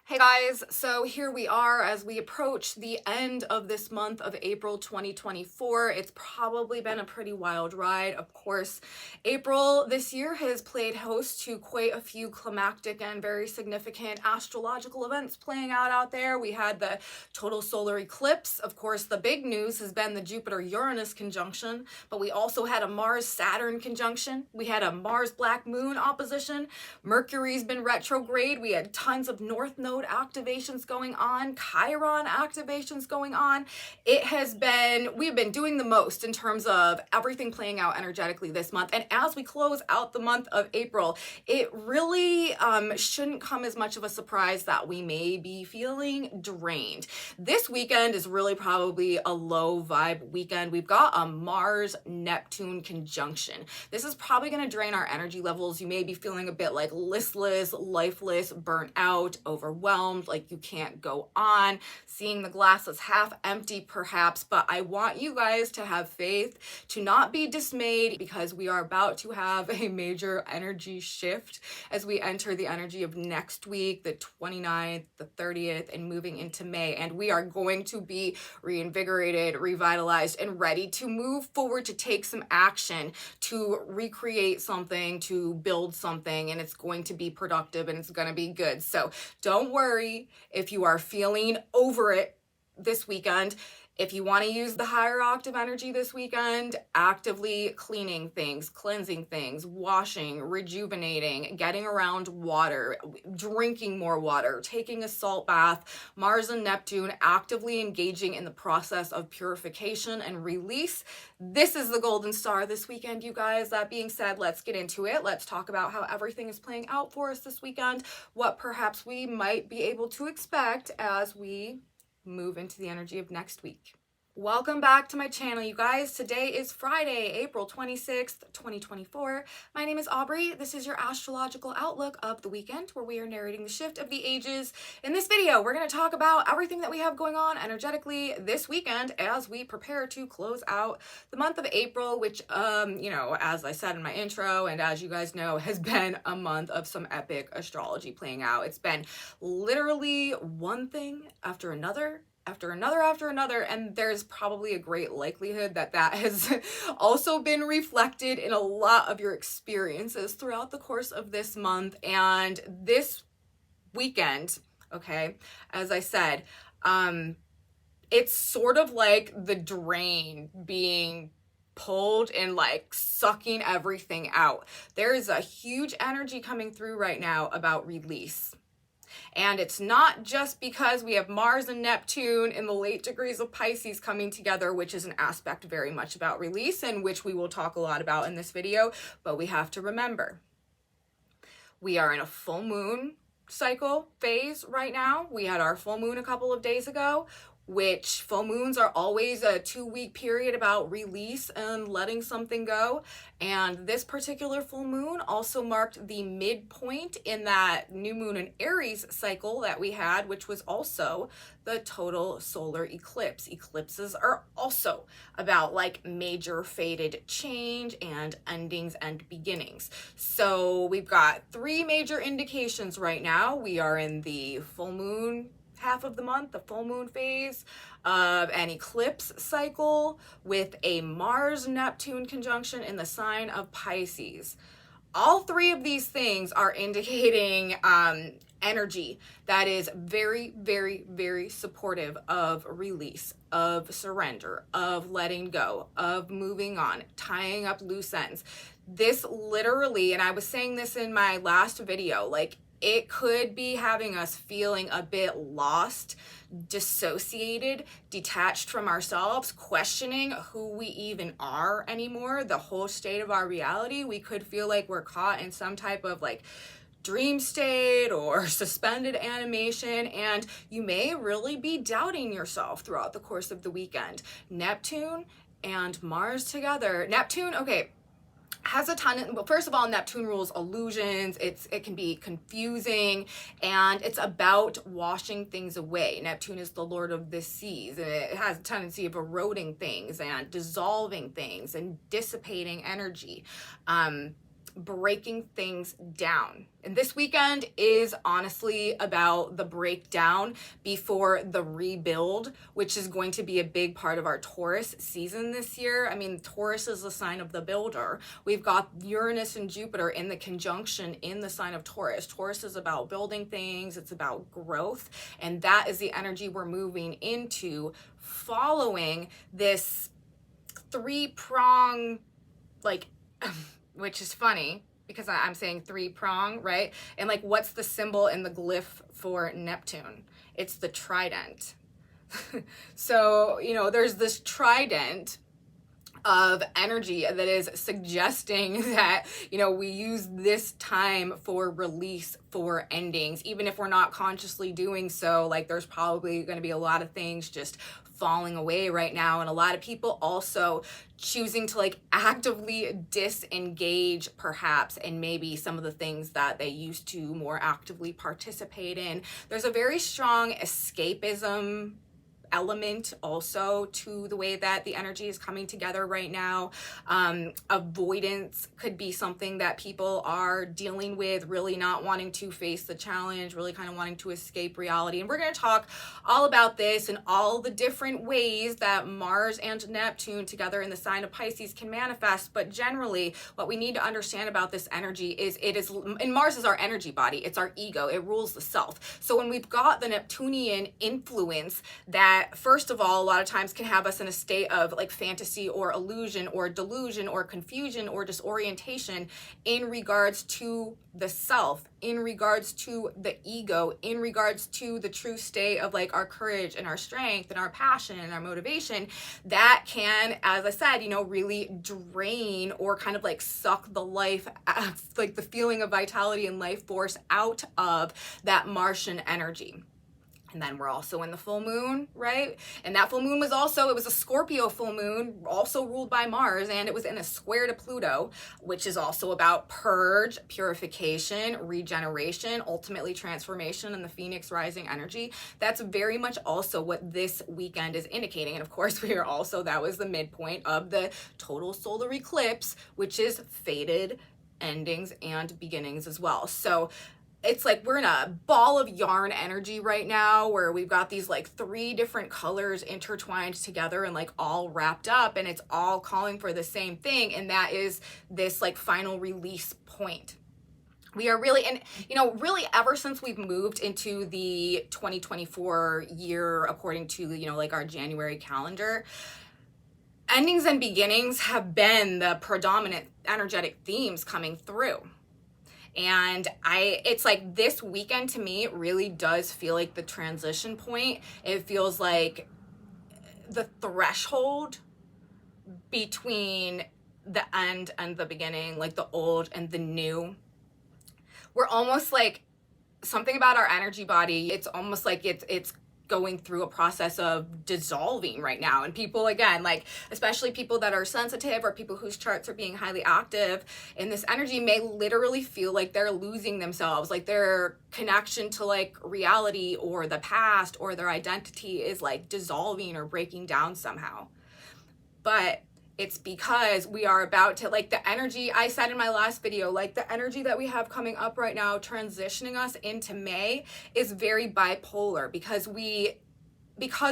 Hey guys, so here we are as we approach the end of this month of April 2024. It's probably been a pretty wild ride. Of course, April this year has played host to quite a few climactic and very significant astrological events playing out there. We had the total solar eclipse. Of course, the big news has been the Jupiter-Uranus conjunction, but we also had a Mars-Saturn conjunction. We had a Mars-Black Moon opposition. Mercury's been retrograde. We had tons of North Node activations going on, Chiron activations going on. We've been doing the most in terms of everything playing out energetically this month. And as we close out the month of April, it really shouldn't come as much of a surprise that we may be feeling drained. This weekend is really probably a low vibe weekend. We've got a Mars-Neptune conjunction. This is probably going to drain our energy levels. You may be feeling a bit like listless, lifeless, burnt out, overwhelmed, like you can't go on, seeing the glass as half empty perhaps, but I want you guys to have faith, to not be dismayed, because we are about to have a major energy shift as we enter the energy of next week, the 29th, the 30th, and moving into May, and we are going to be reinvigorated, revitalized, and ready to move forward, to take some action, to recreate something, to build something, and it's going to be productive and it's going to be good. So don't worry if you are feeling over it this weekend. If you want to use the higher octave energy this weekend, actively cleaning things, cleansing things, washing, rejuvenating, getting around water, drinking more water, taking a salt bath, Mars and Neptune actively engaging in the process of purification and release. This is the golden star this weekend, you guys. That being said, let's get into it. Let's talk about how everything is playing out for us this weekend, what perhaps we might be able to expect as we move into the energy of next week. Welcome back to my channel, you guys. Today is Friday, April 26th, 2024. My name is Aubrey. This is your astrological outlook of the weekend, where we are narrating the shift of the ages. In this video, we're going to talk about everything that we have going on energetically this weekend as we prepare to close out the month of April, which, as I said in my intro, and as you guys know, has been a month of some epic astrology playing out. It's been literally one thing after another, and there's probably a great likelihood that that has also been reflected in a lot of your experiences throughout the course of this month and this weekend. Okay, as I said, it's sort of like the drain being pulled and like sucking everything out. There is a huge energy coming through right now about release. And it's not just because we have Mars and Neptune in the late degrees of Pisces coming together, which is an aspect very much about release and which we will talk a lot about in this video, but we have to remember, we are in a full moon cycle phase right now. We had our full moon a couple of days ago, which full moons are always a 2-week period about release and letting something go. And this particular full moon also marked the midpoint in that new moon in Aries cycle that we had, which was also the total solar eclipse. Eclipses are also about like major fated change and endings and beginnings. So we've got 3 major indications right now. We are in the full moon half of the month, the full moon phase of an eclipse cycle with a Mars-Neptune conjunction in the sign of Pisces. All 3 of these things are indicating energy that is very, very, very supportive of release, of surrender, of letting go, of moving on, tying up loose ends. This literally, and I was saying this in my last video, like, it could be having us feeling a bit lost, dissociated, detached from ourselves, questioning who we even are anymore, the whole state of our reality. We could feel like we're caught in some type of like dream state or suspended animation, and you may really be doubting yourself throughout the course of the weekend. Neptune and Mars together. Neptune, okay, has a ton of, well, first of all, Neptune rules illusions. It can be confusing, and it's about washing things away. Neptune is the lord of the seas, and it has a tendency of eroding things and dissolving things and dissipating energy. breaking things down. And this weekend is honestly about the breakdown before the rebuild, which is going to be a big part of our Taurus season this year. I mean, Taurus is the sign of the builder. We've got Uranus and Jupiter in the conjunction in the sign of Taurus. Taurus is about building things, it's about growth, and that is the energy we're moving into following this three-prong, like, which is funny because I'm saying three-prong, right? And like, what's the symbol and the glyph for Neptune? It's the trident. So, you know, there's this trident of energy that is suggesting that, you know, we use this time for release, for endings, even if we're not consciously doing so. Like, there's probably going to be a lot of things just falling away right now, and a lot of people also choosing to like actively disengage perhaps, and maybe some of the things that they used to more actively participate in. There's a very strong escapism element also to the way that the energy is coming together right now. Avoidance could be something that people are dealing with, really not wanting to face the challenge, really kind of wanting to escape reality. And we're going to talk all about this and all the different ways that Mars and Neptune together in the sign of Pisces can manifest. But generally, what we need to understand about this energy is and Mars is our energy body, it's our ego, it rules the self. So when we've got the Neptunian influence, that first of all, a lot of times can have us in a state of like fantasy or illusion or delusion or confusion or disorientation in regards to the self, in regards to the ego, in regards to the true state of like our courage and our strength and our passion and our motivation. That can, as I said, you know, really drain or kind of like suck the life, like the feeling of vitality and life force out of that Martian energy. And then we're also in the full moon, right? And that full moon was also, it was a Scorpio full moon, also ruled by Mars, and it was in a square to Pluto, which is also about purge, purification, regeneration, ultimately transformation, and the Phoenix rising energy. That's very much also what this weekend is indicating. And of course, we are also, that was the midpoint of the total solar eclipse, which is fated endings and beginnings as well. So it's like we're in a ball of yarn energy right now where we've got these like three different colors intertwined together and like all wrapped up, and it's all calling for the same thing, and that is this like final release point. We are really, and you know, really ever since we've moved into the 2024 year, according to, you know, like our January calendar, endings and beginnings have been the predominant energetic themes coming through. And it's like this weekend to me really does feel like the transition point. It feels like the threshold between the end and the beginning, like the old and the new. We're almost like, something about our energy body, it's almost like it's going through a process of dissolving right now. And people, again, like especially people that are sensitive or people whose charts are being highly active in this energy, may literally feel like they're losing themselves, like their connection to like reality or the past or their identity is like dissolving or breaking down somehow. But it's because we are about to, like the energy I said in my last video, like the energy that we have coming up right now, transitioning us into May, is very bipolar because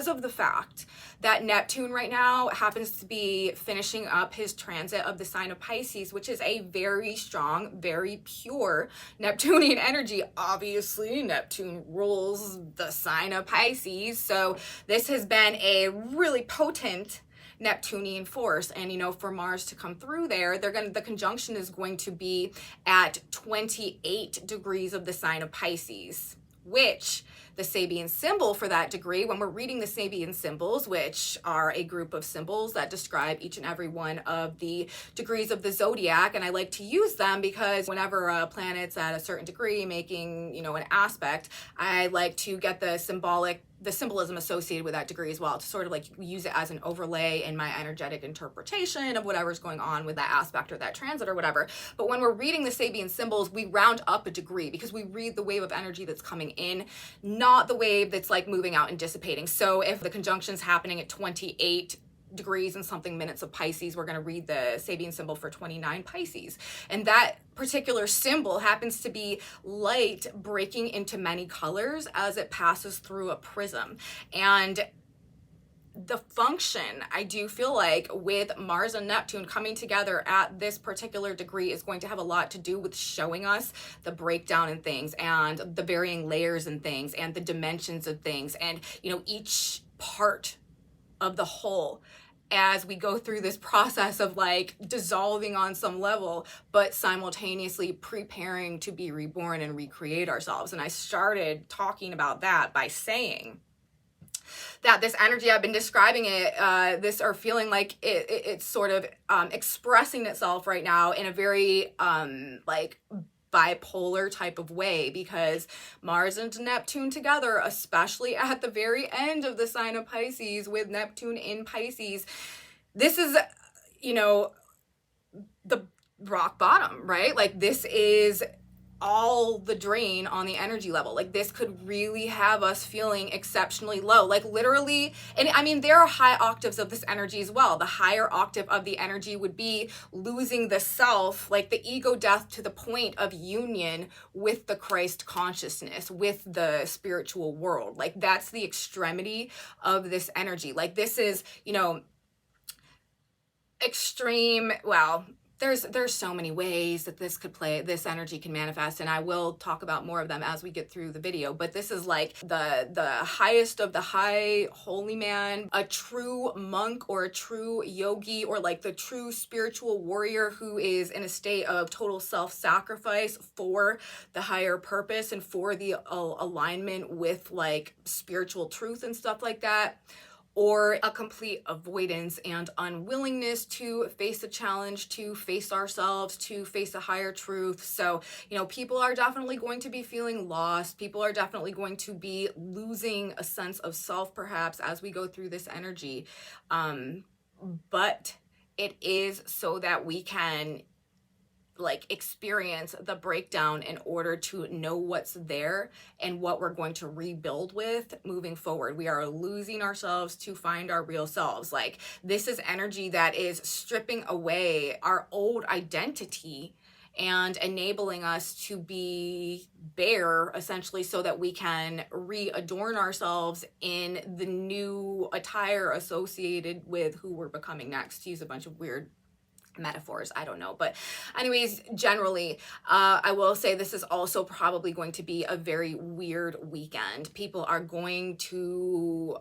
of the fact that Neptune right now happens to be finishing up his transit of the sign of Pisces, which is a very strong, very pure Neptunian energy. Obviously, Neptune rules the sign of Pisces. So this has been a really potent Neptunian force, and you know, for Mars to come through there, the conjunction is going to be at 28 degrees of the sign of Pisces, which the Sabian symbol for that degree, when we're reading the Sabian symbols, which are a group of symbols that describe each and every one of the degrees of the zodiac, and I like to use them because whenever a planet's at a certain degree making, you know, an aspect, I like to get the symbolism associated with that degree as well, to sort of like use it as an overlay in my energetic interpretation of whatever's going on with that aspect or that transit or whatever. But when we're reading the Sabian symbols, we round up a degree because we read the wave of energy that's coming in, not the wave that's like moving out and dissipating. So if the conjunction's happening at 28 degrees and something minutes of Pisces, we're going to read the Sabian symbol for 29 Pisces. And that particular symbol happens to be light breaking into many colors as it passes through a prism. And the function, I do feel like, with Mars and Neptune coming together at this particular degree is going to have a lot to do with showing us the breakdown in things and the varying layers in things and the dimensions of things, and, you know, each part of the whole as we go through this process of like dissolving on some level, but simultaneously preparing to be reborn and recreate ourselves. And I started talking about that by saying that this energy, I've been describing it, this, or feeling like it's sort of expressing itself right now in a very like bipolar type of way, because Mars and Neptune together, especially at the very end of the sign of Pisces with Neptune in Pisces, this is, you know, the rock bottom, right? Like this is all the drain on the energy level. Like this could really have us feeling exceptionally low, like literally. And I mean, there are high octaves of this energy as well. The higher octave of the energy would be losing the self, like the ego death, to the point of union with the Christ consciousness, with the spiritual world. Like that's the extremity of this energy. Like this is, you know, extreme. Well, there's so many ways that this energy can manifest, and I will talk about more of them as we get through the video. But this is like the highest of the high holy man, a true monk or a true yogi, or like the true spiritual warrior who is in a state of total self-sacrifice for the higher purpose and for the alignment with like spiritual truth and stuff like that. Or a complete avoidance and unwillingness to face a challenge, to face ourselves, to face a higher truth. So, you know, people are definitely going to be feeling lost. People are definitely going to be losing a sense of self, perhaps, as we go through this energy. But it is so that we can like experience the breakdown in order to know what's there and what we're going to rebuild with moving forward. We are losing ourselves to find our real selves. Like this is energy that is stripping away our old identity and enabling us to be bare, essentially, so that we can readorn ourselves in the new attire associated with who we're becoming next, to use a bunch of weird metaphors, I don't know. But anyways, generally, I will say this is also probably going to be a very weird weekend. People are going to,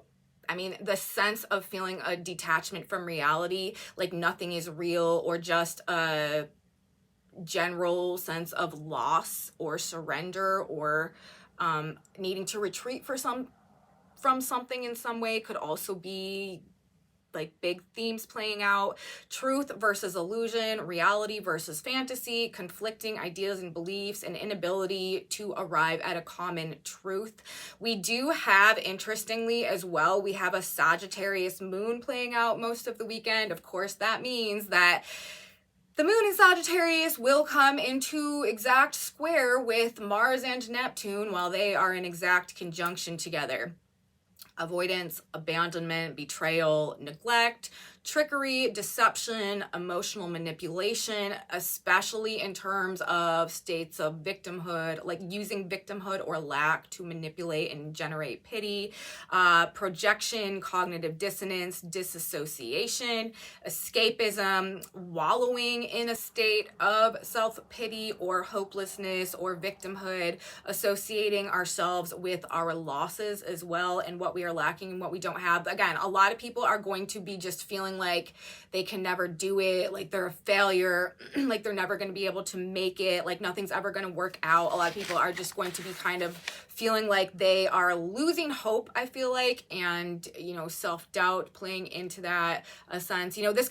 I mean, the sense of feeling a detachment from reality, like nothing is real, or just a general sense of loss or surrender, or needing to retreat from something in some way, could also be like big themes playing out. Truth versus illusion, reality versus fantasy, conflicting ideas and beliefs, and inability to arrive at a common truth. We do have, interestingly as well, we have a Sagittarius moon playing out most of the weekend. Of course, that means that the moon in Sagittarius will come into exact square with Mars and Neptune while they are in exact conjunction together. Avoidance, abandonment, betrayal, neglect, trickery, deception, emotional manipulation, especially in terms of states of victimhood, like using victimhood or lack to manipulate and generate pity, projection, cognitive dissonance, disassociation, escapism, wallowing in a state of self-pity or hopelessness or victimhood, associating ourselves with our losses as well and what we are lacking and what we don't have. Again, a lot of people are going to be just feeling like they can never do it, like they're a failure, like they're never going to be able to make it, like nothing's ever going to work out. A lot of people are just going to be kind of feeling like they are losing hope, I feel like, and, you know, self-doubt playing into that a sense. You know, this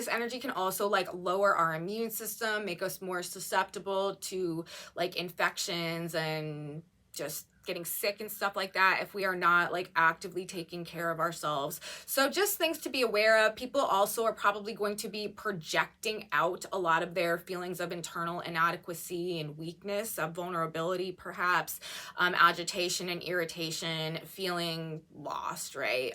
energy can also like lower our immune system, make us more susceptible to like infections and just getting sick and stuff like that if we are not like actively taking care of ourselves. So just things to be aware of. People also are probably going to be projecting out a lot of their feelings of internal inadequacy and weakness, of vulnerability perhaps, agitation and irritation, feeling lost, right?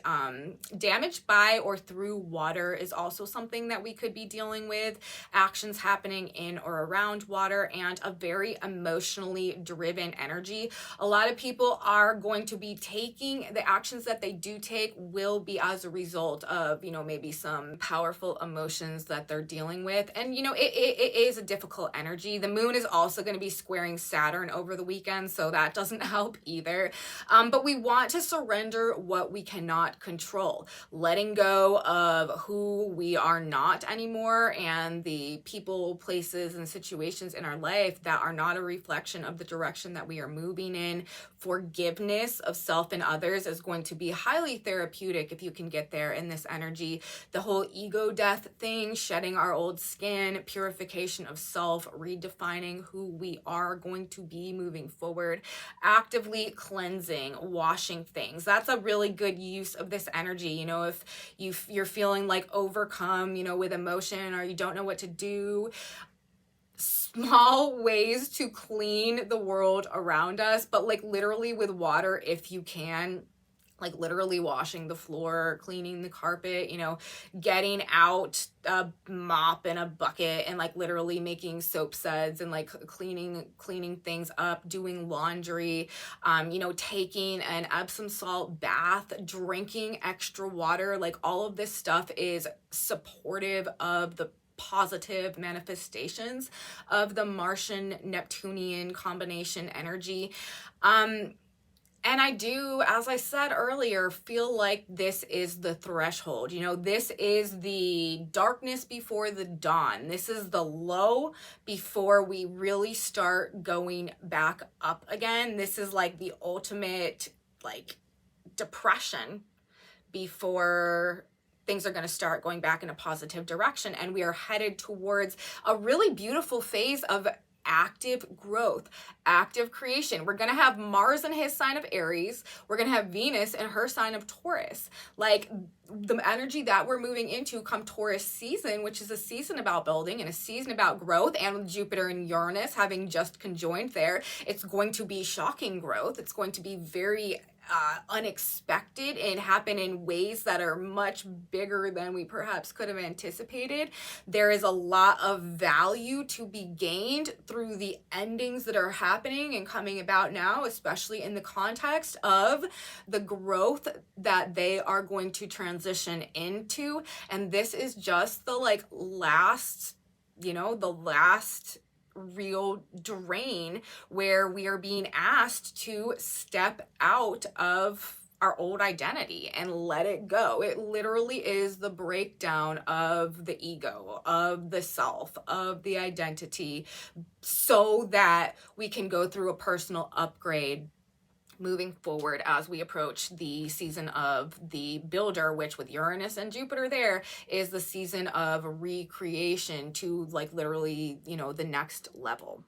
Damage by or through water is also something that we could be dealing with. Actions happening in or around water, and a very emotionally driven energy. A lot of people are going to be taking the actions that they do take will be as a result of, maybe some powerful emotions that they're dealing with. And, it is a difficult energy. The moon is also going to be squaring Saturn over the weekend, so that doesn't help either. But we want to surrender what we cannot control, letting go of who we are not anymore and the people, places, and situations in our life that are not a reflection of the direction that we are moving in. Forgiveness of self and others is going to be highly therapeutic if you can get there in this energy. The whole ego death thing, shedding our old skin, purification of self, redefining who we are going to be moving forward, actively cleansing, washing things. That's a really good use of this energy. If you're feeling like overcome, with emotion, or you don't know what to do, small ways to clean the world around us, but like literally with water if you can, like literally washing the floor, cleaning the carpet, getting out a mop and a bucket and like literally making soap suds and like cleaning things up, doing laundry, taking an Epsom salt bath, drinking extra water. Like all of this stuff is supportive of the positive manifestations of the Martian Neptunian combination energy. And I do, as I said earlier, feel like this is the threshold. This is the darkness before the dawn. This is the low before we really start going back up again. This is like the ultimate like depression before things are going to start going back in a positive direction. And we are headed towards a really beautiful phase of active growth, active creation. We're going to have Mars in his sign of Aries. We're going to have Venus in her sign of Taurus. Like the energy that we're moving into come Taurus season, which is a season about building and a season about growth, and with Jupiter and Uranus having just conjoined there, it's going to be shocking growth. It's going to be very unexpected and happen in ways that are much bigger than we perhaps could have anticipated. There is a lot of value to be gained through the endings that are happening and coming about now, especially in the context of the growth that they are going to transition into. And this is just the last real drain where we are being asked to step out of our old identity and let it go. It literally is the breakdown of the ego, of the self, of the identity, so that we can go through a personal upgrade moving forward as we approach the season of the builder, which with Uranus and Jupiter there is the season of recreation to literally, the next level.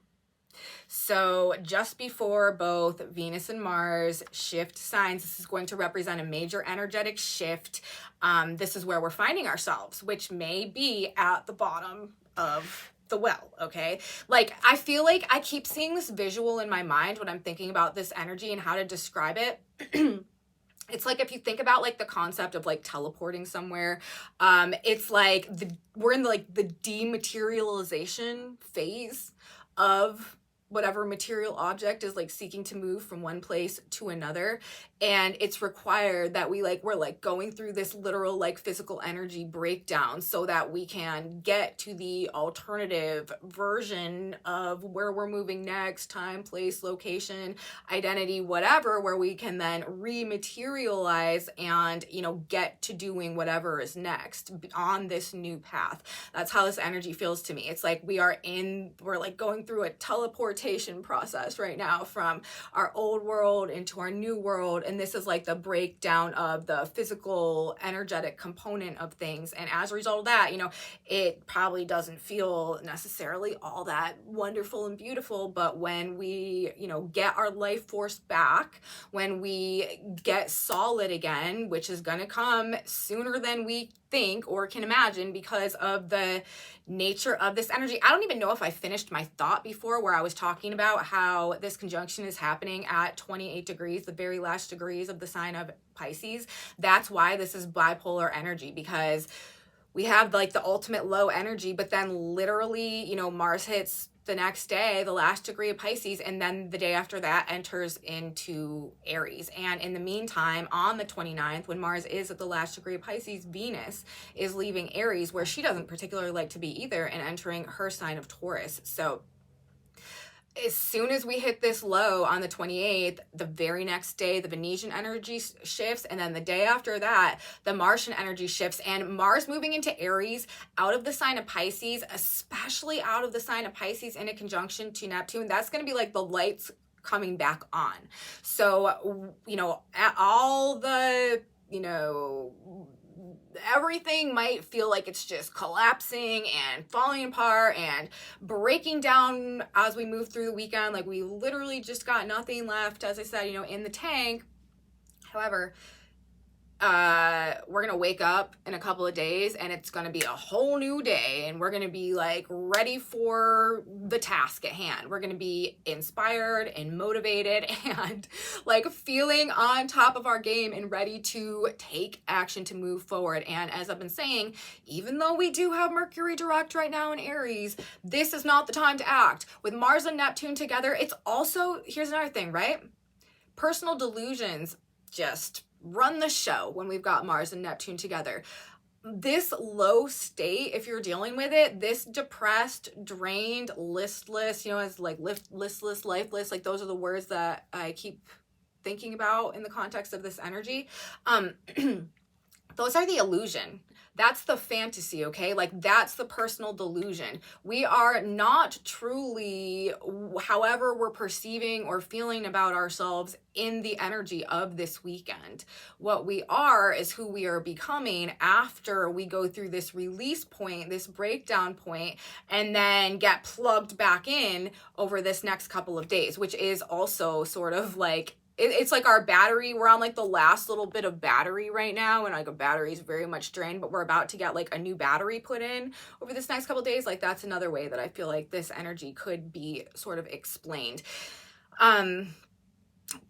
So just before both Venus and Mars shift signs, this is going to represent a major energetic shift. This is where we're finding ourselves, which may be at the bottom of the well, okay? I feel like I keep seeing this visual in my mind when I'm thinking about this energy and how to describe it. It's like if you think about the concept of teleporting somewhere, it's like we're in the dematerialization phase of whatever material object is seeking to move from one place to another, and it's required that we're going through this literal physical energy breakdown so that we can get to the alternative version of where we're moving next, time, place, location, identity, whatever, where we can then rematerialize and get to doing whatever is next on this new path. That's how this energy feels to me. It's we're going through a teleport teleportation process right now from our old world into our new world. And this is like the breakdown of the physical, energetic component of things. And as a result of that, you know, it probably doesn't feel necessarily all that wonderful and beautiful. But when we, you know, get our life force back, when we get solid again, which is going to come sooner than we think or can imagine because of the nature of this energy. I don't even know if I finished my thought before where I was talking about how this conjunction is happening at 28 degrees, the very last degrees of the sign of Pisces. That's why this is bipolar energy, because we have like the ultimate low energy, but then literally, you know, Mars hits the next day, the last degree of Pisces, and then the day after that enters into Aries. And in the meantime, on the 29th, when Mars is at the last degree of Pisces, Venus is leaving Aries, where she doesn't particularly like to be either, and entering her sign of Taurus. So as soon as we hit this low on the 28th, the very next day, the Venusian energy shifts. And then the day after that, the Martian energy shifts. And Mars moving into Aries, out of the sign of Pisces, especially out of the sign of Pisces in a conjunction to Neptune, that's going to be like the lights coming back on. So, you know, all the, you know, everything might feel like it's just collapsing and falling apart and breaking down as we move through the weekend. Like we literally just got nothing left, as I said, you know, in the tank. However, we're gonna wake up in a couple of days and it's gonna be a whole new day, and we're gonna be like ready for the task at hand. We're gonna be inspired and motivated and like feeling on top of our game and ready to take action to move forward. And as I've been saying, even though we do have Mercury direct right now in Aries, this is not the time to act. With Mars and Neptune together, it's also, here's another thing, right? Personal delusions just run the show when we've got Mars and Neptune together. This low state, if you're dealing with it, this depressed, drained, listless, you know, as like listless, lifeless, like those are the words that I keep thinking about in the context of this energy. Those are the illusion. That's the fantasy, okay? Like that's the personal delusion. We are not truly, however we're perceiving or feeling about ourselves in the energy of this weekend. What we are is who we are becoming after we go through this release point, this breakdown point, and then get plugged back in over this next couple of days, which is also sort of like, it's like our battery, we're on like the last little bit of battery right now, and like a battery is very much drained, but we're about to get like a new battery put in over this next couple of days. Like that's another way that I feel like this energy could be sort of explained.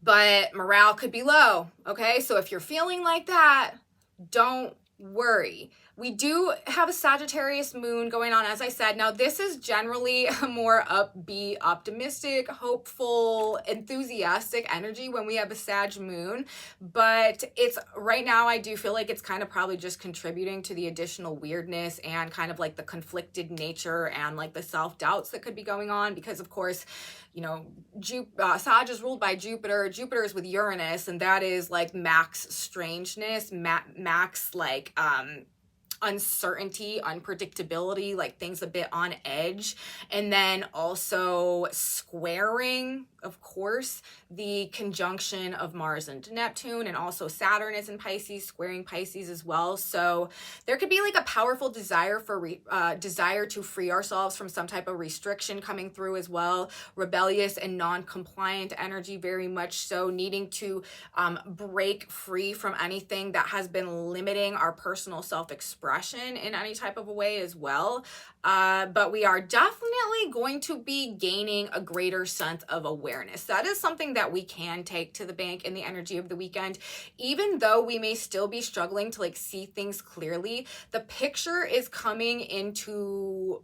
But morale could be low, okay? So if you're feeling like that, don't worry. We do have a Sagittarius moon going on, as I said. Now, this is generally a more upbeat, optimistic, hopeful, enthusiastic energy when we have a Sag moon. But it's right now, I do feel like it's kind of probably just contributing to the additional weirdness and kind of like the conflicted nature and like the self-doubts that could be going on. Because, of course, you know, Sag is ruled by Jupiter. Jupiter is with Uranus, and that is like max strangeness, max like uncertainty, unpredictability, like things a bit on edge. And then also squaring, of course, the conjunction of Mars and Neptune, and also Saturn is in Pisces, squaring Pisces as well. So there could be like a powerful desire for desire to free ourselves from some type of restriction coming through as well. Rebellious and non-compliant energy, very much so, needing to break free from anything that has been limiting our personal self-expression in any type of a way as well. But we are definitely going to be gaining a greater sense of awareness. That is something that we can take to the bank in the energy of the weekend. Even though we may still be struggling to like see things clearly, the picture is coming into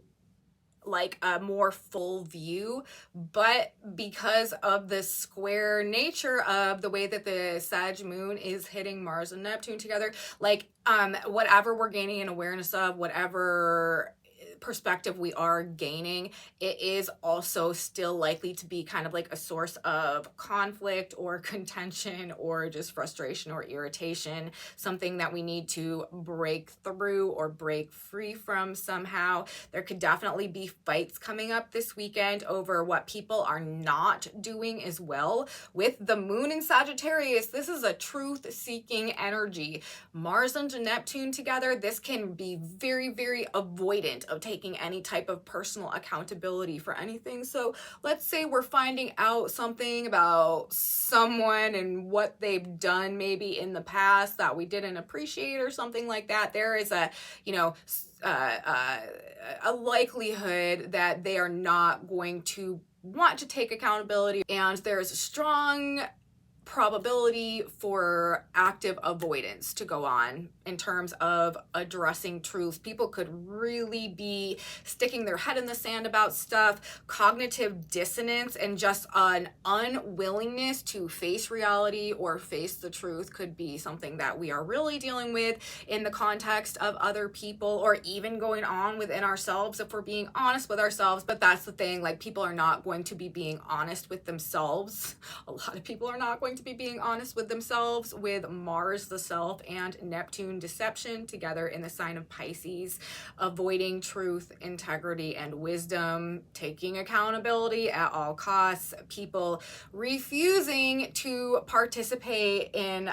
like a more full view. But because of the square nature of the way that the Sag moon is hitting Mars and Neptune together, like whatever we're gaining an awareness of, whatever perspective we are gaining, it is also still likely to be kind of like a source of conflict or contention or just frustration or irritation, something that we need to break through or break free from somehow. There could definitely be fights coming up this weekend over what people are not doing as well. With the moon in Sagittarius, this is a truth-seeking energy. Mars and Neptune together, this can be very, very avoidant of taking any type of personal accountability for anything. So let's say we're finding out something about someone and what they've done maybe in the past that we didn't appreciate or something like that. There is a, a likelihood that they are not going to want to take accountability, and there's a strong probability for active avoidance to go on in terms of addressing truth. People could really be sticking their head in the sand about stuff. Cognitive dissonance and just an unwillingness to face reality or face the truth could be something that we are really dealing with in the context of other people, or even going on within ourselves if we're being honest with ourselves. But that's the thing, like, people are not going to be being honest with themselves. A lot of people are not going to be being honest with themselves with Mars, the self, and Neptune, deception, together in the sign of Pisces. Avoiding truth, integrity, and wisdom, taking accountability at all costs, people refusing to participate in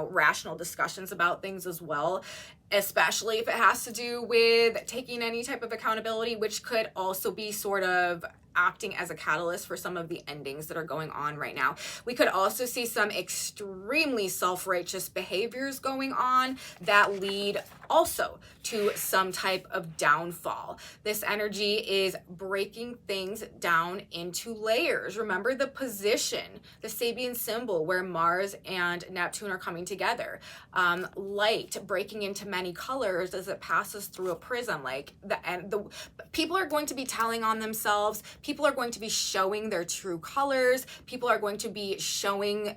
rational discussions about things as well, especially if it has to do with taking any type of accountability, which could also be sort of acting as a catalyst for some of the endings that are going on right now. We could also see some extremely self-righteous behaviors going on that lead also to some type of downfall. This energy is breaking things down into layers. Remember the position, the Sabian symbol where Mars and Neptune are coming together. Light breaking into many colors as it passes through a prism. Like the people are going to be telling on themselves. People are going to be showing their true colors. People are going to be showing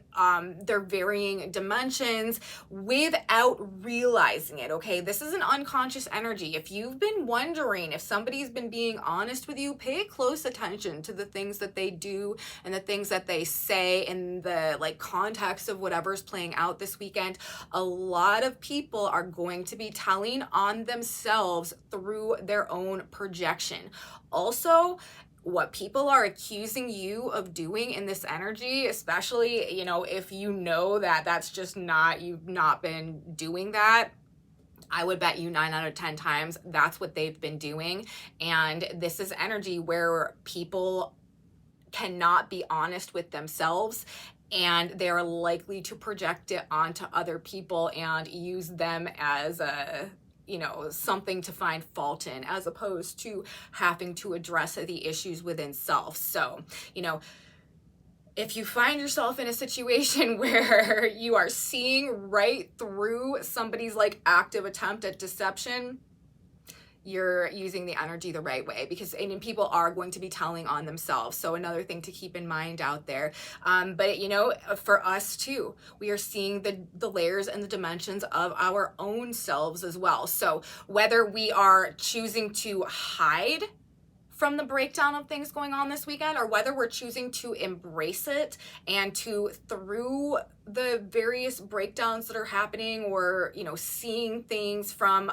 their varying dimensions without realizing it, okay? This is an unconscious energy. If you've been wondering if somebody's been being honest with you, pay close attention to the things that they do and the things that they say in the context of whatever's playing out this weekend. A lot of people are going to be telling on themselves through their own projection. Also, what people are accusing you of doing in this energy, especially, if you know that that's just not, you've not been doing that, I would bet you 9 out of 10 times that's what they've been doing. And this is energy where people cannot be honest with themselves, and they're likely to project it onto other people and use them as a something to find fault in, as opposed to having to address the issues within self. So, if you find yourself in a situation where you are seeing right through somebody's active attempt at deception, you're using the energy the right way, because people are going to be telling on themselves. So another thing to keep in mind out there. But for us too, we are seeing the layers and the dimensions of our own selves as well. So whether we are choosing to hide from the breakdown of things going on this weekend, or whether we're choosing to embrace it and to, through the various breakdowns that are happening, or seeing things from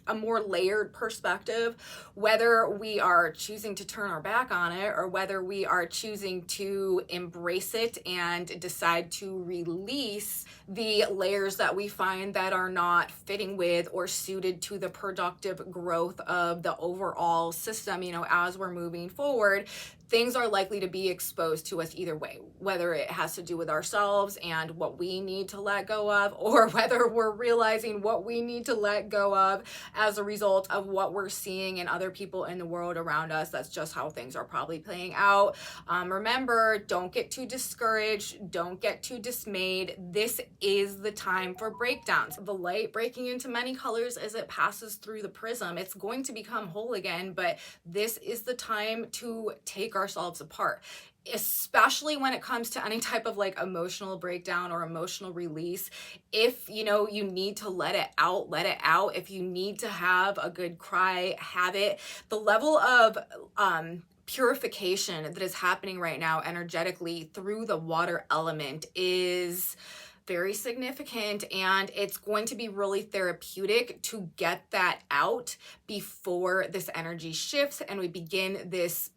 a more layered perspective, whether we are choosing to turn our back on it or whether we are choosing to embrace it and decide to release the layers that we find that are not fitting with or suited to the productive growth of the overall system, as we're moving forward. Things are likely to be exposed to us either way, whether it has to do with ourselves and what we need to let go of, or whether we're realizing what we need to let go of as a result of what we're seeing in other people in the world around us. That's just how things are probably playing out. Remember, don't get too discouraged. Don't get too dismayed. This is the time for breakdowns. The light breaking into many colors as it passes through the prism, it's going to become whole again, but this is the time to take ourselves apart. especially when it comes to any type of like emotional breakdown or emotional release. If you know you need to let it out, let it out. If you need to have a good cry, have it. The level of purification that is happening right now energetically through the water element is very significant, and it's going to be really therapeutic to get that out before this energy shifts and we begin this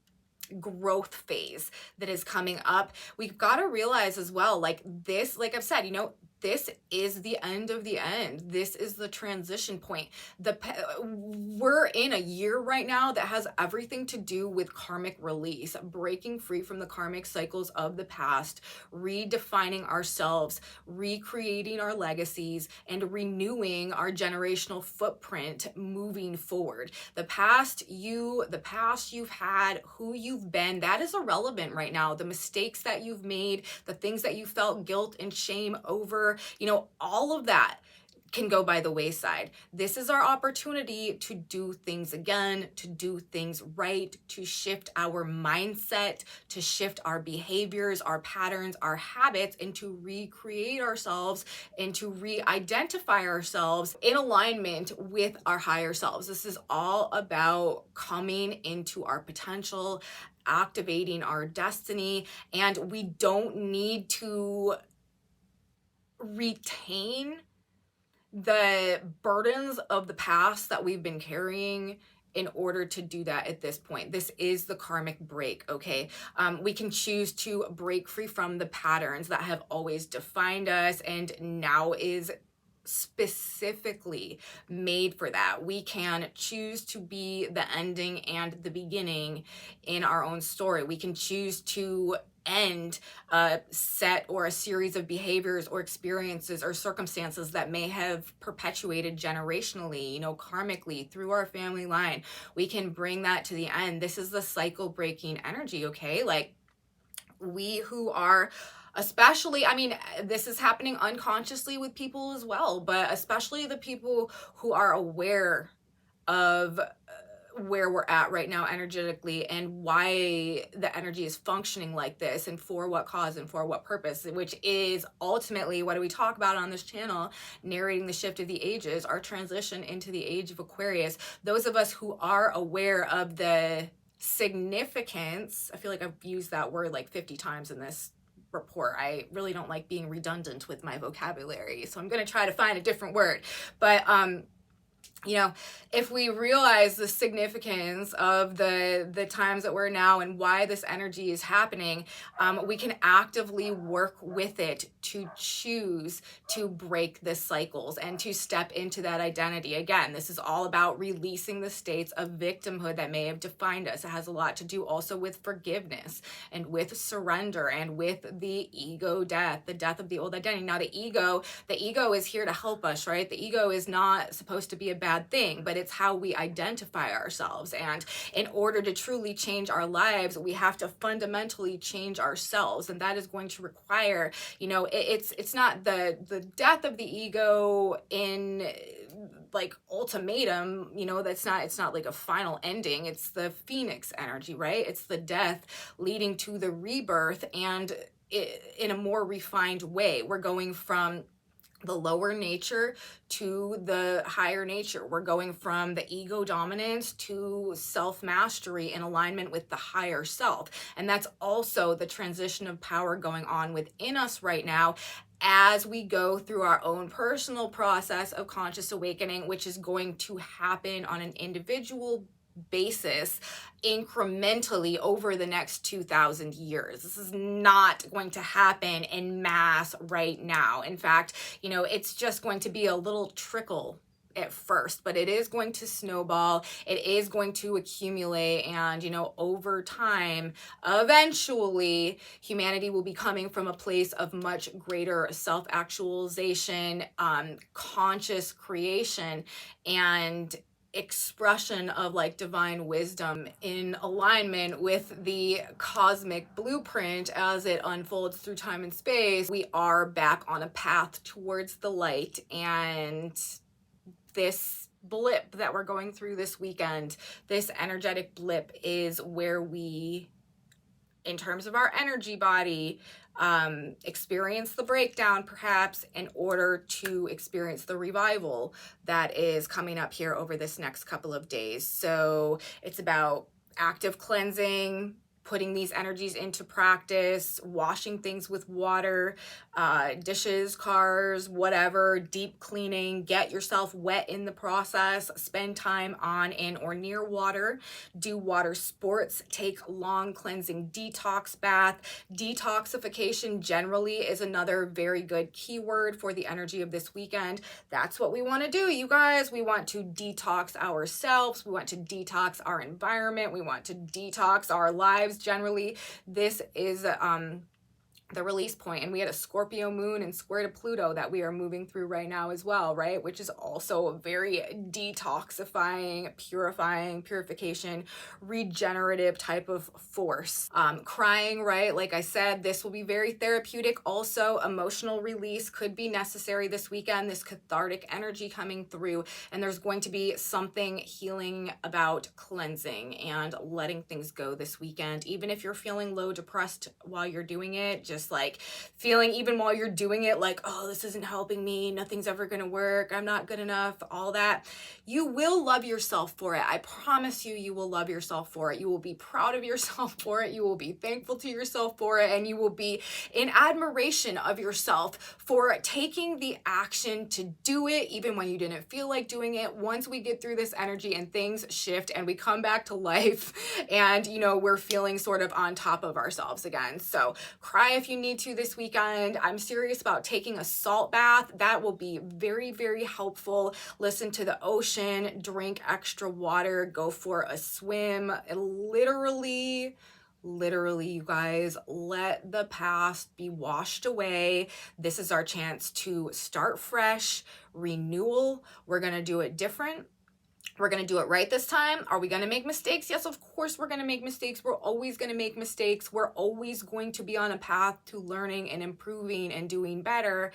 growth phase that is coming up. We've got to realize as well, like this, like I've said, you know, this is the end of the end. This is the transition point. We're in a year right now that has everything to do with karmic release, breaking free from the karmic cycles of the past, redefining ourselves, recreating our legacies, and renewing our generational footprint moving forward. The past you've had, who you've been, that is irrelevant right now. The mistakes that you've made, the things that you felt guilt and shame over, you know, all of that can go by the wayside. This is our opportunity to do things again, to do things right, to shift our mindset, to shift our behaviors, our patterns, our habits, and to recreate ourselves and to re-identify ourselves in alignment with our higher selves. This is all about coming into our potential, activating our destiny, and we don't need to retain the burdens of the past that we've been carrying in order to do that at this point. This is the karmic break, okay? We can choose to break free from the patterns that have always defined us and now is specifically made for that. We can choose to be the ending and the beginning in our own story. We can choose to end a set or a series of behaviors or experiences or circumstances that may have perpetuated generationally, you know, karmically through our family line. We can bring that to the end. This is the cycle breaking energy, okay? Like, we who are, especially, I mean, this is happening unconsciously with people as well, but especially the people who are aware of where we're at right now energetically and why the energy is functioning like this and for what cause and for what purpose, which is ultimately what do we talk about on this channel, narrating the shift of the ages, our transition into the age of Aquarius. Those of us who are aware of the significance, I feel like I've used that word like 50 times in this report. I really don't like being redundant with my vocabulary, so I'm going to try to find a different word. But you know, if we realize the significance of the times that we're now and why this energy is happening, we can actively work with it to choose to break the cycles and to step into that identity. Again, this is all about releasing the states of victimhood that may have defined us. It has a lot to do also with forgiveness and with surrender and with the ego death, the death of the old identity. Now, the ego is here to help us, right? The ego is not supposed to be a bad thing, but it's how we identify ourselves. And in order to truly change our lives, we have to fundamentally change ourselves. And that is going to require, you know, it's not the death of the ego in like ultimatum, you know, it's not like a final ending. It's the phoenix energy, right? It's the death leading to the rebirth, and in a more refined way. We're going from the lower nature to the higher nature. We're going from the ego dominance to self-mastery in alignment with the higher self. And that's also the transition of power going on within us right now as we go through our own personal process of conscious awakening, which is going to happen on an individual basis incrementally over the next 2,000 years. This is not going to happen in mass right now. In fact, you know, it's just going to be a little trickle at first, but it is going to snowball. It is going to accumulate, and you know, over time, eventually humanity will be coming from a place of much greater self-actualization, conscious creation, and expression of like divine wisdom in alignment with the cosmic blueprint as it unfolds through time and space. We are back on a path towards the light, and this blip that we're going through this weekend, this energetic blip, is where we in terms of our energy body, experience the breakdown perhaps in order to experience the revival that is coming up here over this next couple of days. So it's about active cleansing, putting these energies into practice, washing things with water, dishes, cars, whatever, deep cleaning, get yourself wet in the process, spend time on, in, or near water, do water sports, take long cleansing detox bath. Detoxification generally is another very good keyword for the energy of this weekend. That's what we want to do, you guys. We want to detox ourselves. We want to detox our environment. We want to detox our lives generally. This is the release point, and we had a Scorpio moon and square to Pluto that we are moving through right now as well, right? Which is also a very detoxifying, purifying, purification, regenerative type of force. Crying, right? Like I said, this will be very therapeutic. Also, emotional release could be necessary this weekend, this cathartic energy coming through, and there's going to be something healing about cleansing and letting things go this weekend. Even if you're feeling low, depressed while you're doing it, just like feeling even while you're doing it like, oh, this isn't helping me, nothing's ever gonna work, I'm not good enough, all that, you will love yourself for it. I promise you, you will love yourself for it. You will be proud of yourself for it. You will be thankful to yourself for it, and you will be in admiration of yourself for taking the action to do it even when you didn't feel like doing it. Once we get through this energy and things shift and we come back to life and, you know, we're feeling sort of on top of ourselves again. So cry if you need to this weekend. I'm serious about taking a salt bath. That will be very, very helpful. Listen to the ocean, drink extra water, go for a swim. Literally, you guys, let the past be washed away. This is our chance to start fresh, renewal. We're going to do it different. We're going to do it right this time. Are we going to make mistakes? Yes, of course we're going to make mistakes. We're always going to make mistakes. We're always going to be on a path to learning and improving and doing better.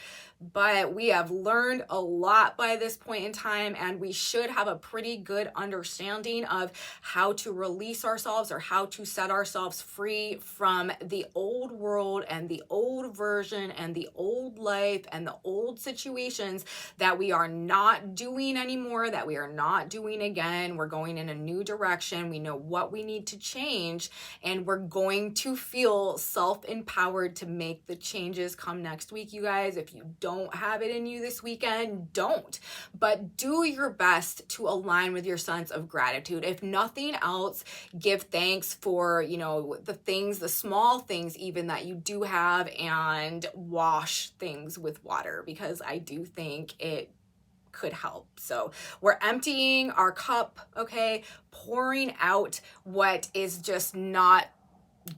But we have learned a lot by this point in time, and we should have a pretty good understanding of how to release ourselves or how to set ourselves free from the old world and the old version and the old life and the old situations that we are not doing anymore, that we are not doing again. We're going in a new direction. We know what we need to change, and we're going to feel self-empowered to make the changes come next week, you guys. If you don't have it in you this weekend, don't. But do your best to align with your sense of gratitude. If nothing else, give thanks for, you know, the things, the small things even that you do have, and wash things with water, because I do think it could help. So we're emptying our cup, okay, pouring out what is just not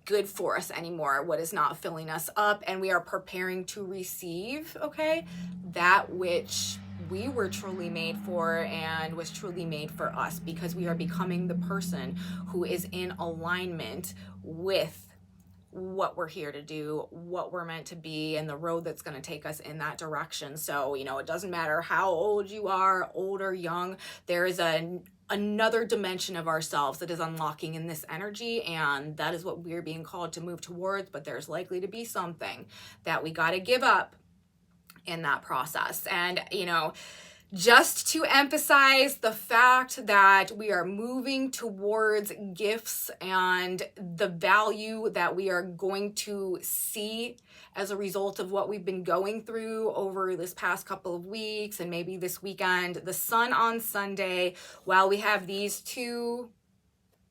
good for us anymore, what is not filling us up, and we are preparing to receive, okay, that which we were truly made for and was truly made for us, because we are becoming the person who is in alignment with what we're here to do, what we're meant to be, and the road that's going to take us in that direction. So, you know, it doesn't matter how old you are, old or young, there is another dimension of ourselves that is unlocking in this energy, and that is what we're being called to move towards. But there's likely to be something that we got to give up in that process. And, you know, just to emphasize the fact that we are moving towards gifts and the value that we are going to see as a result of what we've been going through over this past couple of weeks and maybe this weekend. The sun on Sunday, while we have these two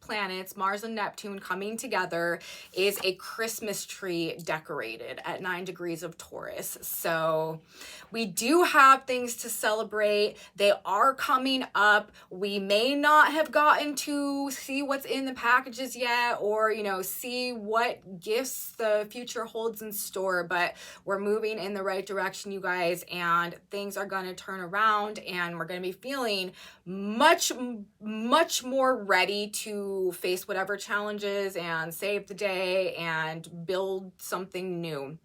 planets, Mars and Neptune, coming together, is a Christmas tree decorated at 9 degrees of Taurus. So we do have things to celebrate. They are coming up. We may not have gotten to see what's in the packages yet, or, you know, see what gifts the future holds in store, but we're moving in the right direction, you guys, and things are going to turn around, and we're going to be feeling much more ready to face whatever challenges and save the day and build something new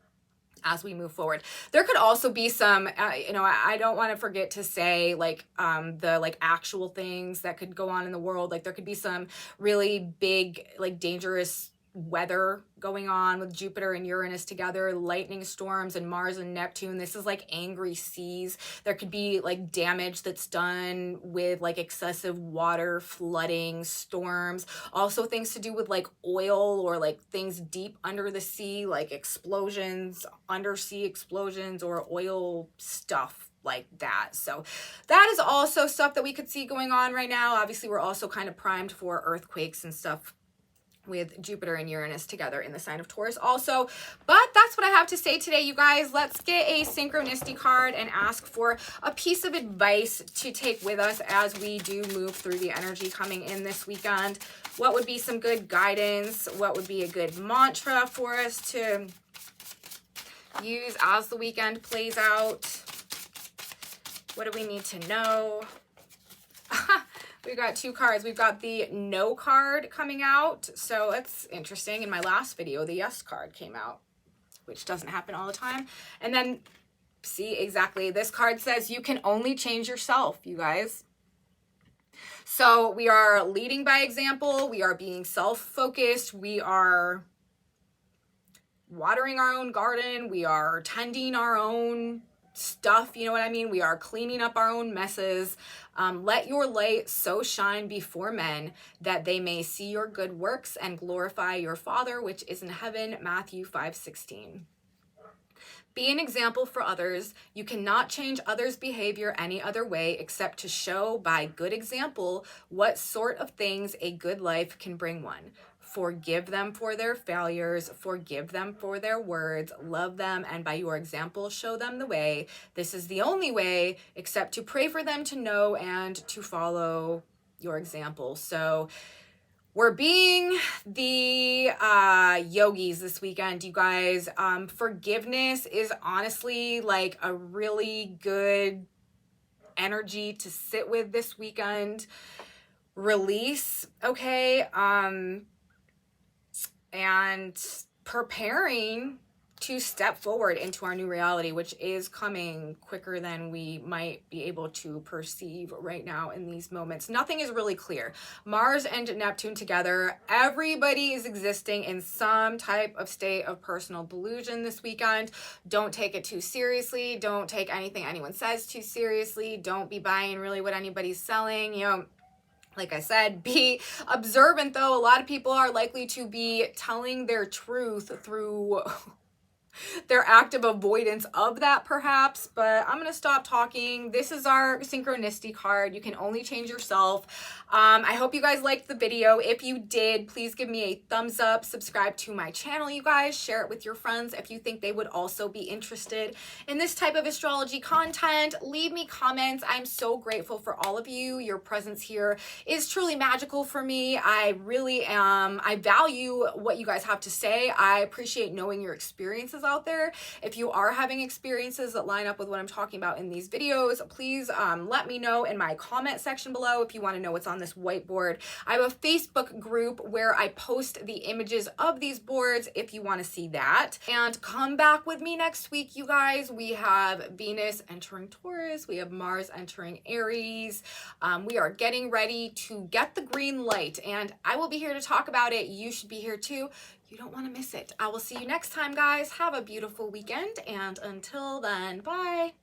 as we move forward. There could also be some, you know, I don't want to forget to say, like, the, like, actual things that could go on in the world. Like, there could be some really big, like, dangerous weather going on with Jupiter and Uranus together, lightning storms, and Mars and Neptune. This is like angry seas. There could be like damage that's done with like excessive water, flooding, storms. Also things to do with like oil or like things deep under the sea, like explosions, undersea explosions, or oil stuff like that. So that is also stuff that we could see going on right now. Obviously, we're also kind of primed for earthquakes and stuff with Jupiter and Uranus together in the sign of Taurus also. But that's what I have to say today, you guys. Let's get a synchronicity card and ask for a piece of advice to take with us as we do move through the energy coming in this weekend. What would be some good guidance? What would be a good mantra for us to use as the weekend plays out? What do we need to know? We've got two cards. We've got the no card coming out. So it's interesting. In my last video, the yes card came out, which doesn't happen all the time. And then see, exactly, this card says you can only change yourself, you guys. So we are leading by example. We are being self-focused. We are watering our own garden. We are tending our own stuff, you know what I mean? We are cleaning up our own messes. Let your light so shine before men that they may see your good works and glorify your Father which is in heaven. Matthew 5:16. Be an example for others. You cannot change others' behavior any other way except to show by good example what sort of things a good life can bring one. Forgive them for their failures, forgive them for their words, love them, and by your example, show them the way. This is the only way except to pray for them to know and to follow your example. So we're being the yogis this weekend, you guys. Forgiveness is honestly like a really good energy to sit with this weekend. Release, okay? And preparing to step forward into our new reality, which is coming quicker than we might be able to perceive right now in these moments. Nothing is really clear. Mars and Neptune together, everybody is existing in some type of state of personal delusion this weekend. Don't take it too seriously. Don't take anything anyone says too seriously. Don't be buying really what anybody's selling, you know. Like I said, be observant though. A lot of people are likely to be telling their truth through their active avoidance of that perhaps, but I'm going to stop talking. This is our synchronicity card. You can only change yourself. I hope you guys liked the video. If you did, please give me a thumbs up, subscribe to my channel, you guys, share it with your friends if you think they would also be interested in this type of astrology content. Leave me comments. I'm so grateful for all of you. Your presence here is truly magical for me. I really am. I value what you guys have to say. I appreciate knowing your experiences out there. If you are having experiences that line up with what I'm talking about in these videos, please let me know in my comment section below if you want to know what's on this whiteboard. I have a Facebook group where I post the images of these boards if you want to see that. And come back with me next week, you guys. We have Venus entering Taurus. We have Mars entering Aries. We are getting ready to get the green light, and I will be here to talk about it. You should be here too. You don't want to miss it. I will see you next time, guys. Have a beautiful weekend, and until then, bye.